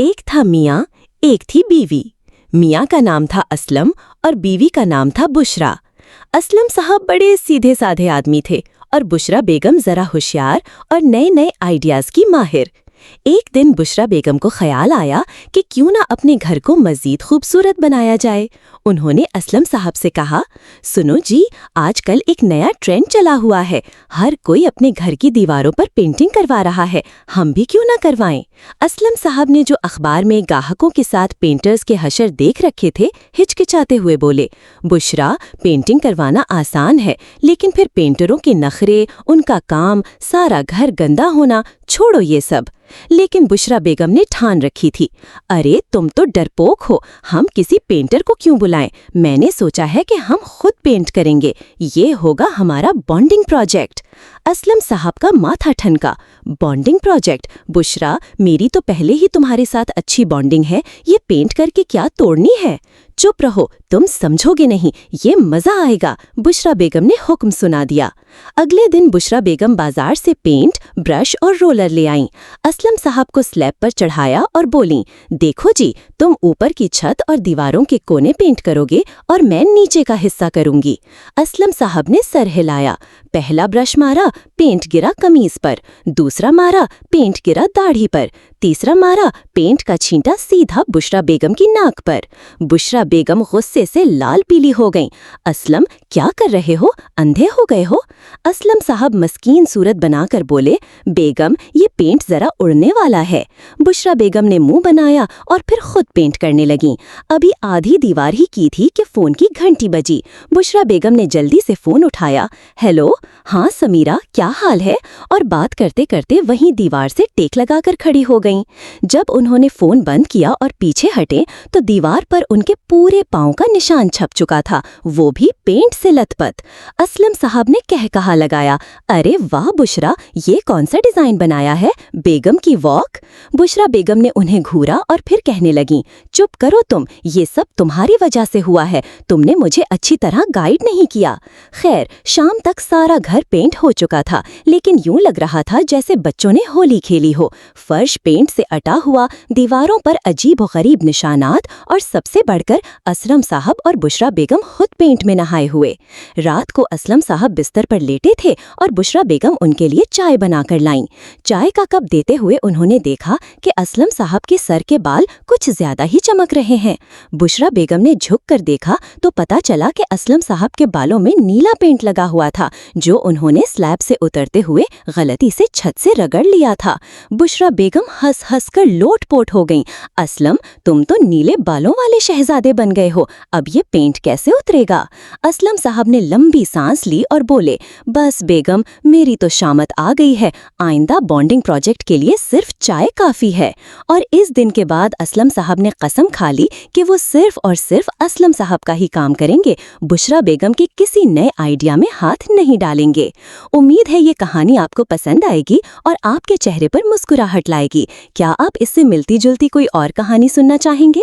ایک تھا میاں، ایک تھی بیوی۔ میاں کا نام تھا اسلم اور بیوی کا نام تھا بشرا۔ اسلم صاحب بڑے سیدھے سادھے آدمی تھے اور بشرا بیگم ذرا ہوشیار اور نئے نئے آئیڈیاز کی ماہر۔ ایک دن بشرا بیگم کو خیال آیا کہ کیوں نہ اپنے گھر کو مزید خوبصورت بنایا جائے۔ انہوں نے اسلم صاحب سے کہا، سنو جی، آج کل ایک نیا ٹرینڈ چلا ہوا ہے، ہر کوئی اپنے گھر کی دیواروں پر پینٹنگ کروا رہا ہے، ہم بھی کیوں نہ کروائیں؟ اسلم صاحب نے جو اخبار میں گاہکوں کے ساتھ پینٹرز کے حشر دیکھ رکھے تھے، ہچکچاتے ہوئے بولے، بشرا، پینٹنگ کروانا آسان ہے، لیکن پھر پینٹروں کے نخرے، ان کا کام، سارا گھر گندا ہونا، چھوڑو یہ سب۔ لیکن بشرا بیگم نے ٹھان رکھی تھی، ارے تم تو ڈرپوک ہو، ہم کسی پینٹر کو کیوں بلائیں؟ میں نے سوچا ہے کہ ہم خود پینٹ کریں گے، یہ ہوگا ہمارا بانڈنگ پروجیکٹ۔ اسلم صاحب کا ماتھا ٹھنکا، بانڈنگ پروجیکٹ؟ بشرا، میری تو پہلے ہی تمہارے ساتھ اچھی بانڈنگ ہے، یہ پینٹ کر کے کیا توڑنی ہے؟ چپ رہو، تم سمجھو گے نہیں، یہ مزہ آئے گا، بشرا بیگم نے حکم سنا دیا۔ اگلے دن بشرا بیگم بازار سے پینٹ، برش اور رولر لے آئیں۔ اسلم صاحب کو سلیب پر چڑھایا اور بولیں، دیکھو جی، تم اوپر کی چھت اور دیواروں کے کونے پینٹ کرو گے اور میں نیچے کا حصہ کروں گی۔ اسلم صاحب نے سر ہلایا، پہلا برش مارا، پینٹ گرا قمیض پر، دوسرا مارا، پینٹ گرا داڑھی پر، تیسرا مارا، پینٹ کا چھینٹا سیدھا بشرا بیگم کی ناک پر۔ بشرا بیگم غصے سے لال پیلی ہو گئیں۔ اسلم، کیا کر رہے ہو؟ اندھے ہو گئے ہو؟ اسلم صاحب مسکین صورت بنا کر بولے، بیگم، یہ پینٹ ذرا اڑنے والا ہے۔ بشرا بیگم نے منہ بنایا اور پھر خود پینٹ کرنے لگیں۔ ابھی آدھی دیوار ہی کی تھی کہ فون کی گھنٹی بجی۔ بشرا بیگم نے جلدی سے فون اٹھایا، ہیلو، ہاں سمیرہ، کیا حال ہے؟ اور بات کرتے کرتے وہیں دیوار سے ٹیک لگا کر کھڑی ہو گئیں۔ جب انہوں نے فون بند کیا اور پیچھے ہٹے تو دیوار پر ان کے پورے پاؤں کا نشان چھپ چکا تھا، وہ بھی پینٹ سے لت پت۔ اسلم صاحب نے کہا لگایا، ارے واہ بشرا، یہ کون سا ڈیزائن بنایا ہے؟ بیگم کی واک؟ بشرا بیگم نے انہیں گھورا اور پھر کہنے لگیں، چپ کرو تم، یہ سب تمہاری وجہ سے ہوا ہے، تم نے مجھے اچھی طرح گائیڈ نہیں کیا۔ خیر، شام تک سارا گھر پینٹ ہو چکا تھا، لیکن یوں لگ رہا تھا جیسے بچوں نے ہولی کھیلی ہو۔ فرش پینٹ سے اٹا ہوا، دیواروں پر عجیب و غریب نشانات، اور سب سے بڑھ کر اسلم صاحب اور بشرا بیگم خود پینٹ میں نہائے ہوئے۔ رات کو اسلم صاحب بستر پر لیٹے تھے اور بشرا بیگم ان کے لیے چائے بنا کر لائیں۔ چائے کا کپ دیتے ہوئے انہوں نے دیکھا کہ اسلم صاحب کے سر کے بال کچھ زیادہ ہی چمک رہے ہیں۔ بشرا بیگم نے جھک کر دیکھا تو پتا چلا کہ اسلم صاحب کے بالوں میں نیلا پینٹ لگا ہوا تھا، جو انہوں نے سلیب سے اترتے ہوئے غلطی سے چھت سے رگڑ لیا تھا۔ بشرا بیگم ہنس ہنس کر لوٹ پوٹ ہو گئیں، اسلم، تم تو نیلے بالوں والے شہزادے بن گئے ہو، اب یہ پینٹ کیسے اترے گا؟ اسلم صاحب نے لمبی سانس لی اور بولے، بس بیگم، میری تو شامت آ گئی ہے، آئندہ بانڈنگ پروجیکٹ کے لیے صرف چائے کافی ہے۔ اور اس دن کے بعد اسلم صاحب نے قسم کھا لی کہ وہ صرف اور صرف اسلم صاحب کا ہی کام کریں گے، بشرا بیگم کے کسی نئے آئیڈیا میں ہاتھ نہیں ڈالیں گے۔ امید ہے یہ کہانی آپ کو پسند آئے گی اور آپ کے چہرے پر مسکراہٹ لائے گی۔ کیا آپ اس سے ملتی جلتی کوئی اور کہانی سننا چاہیں گے؟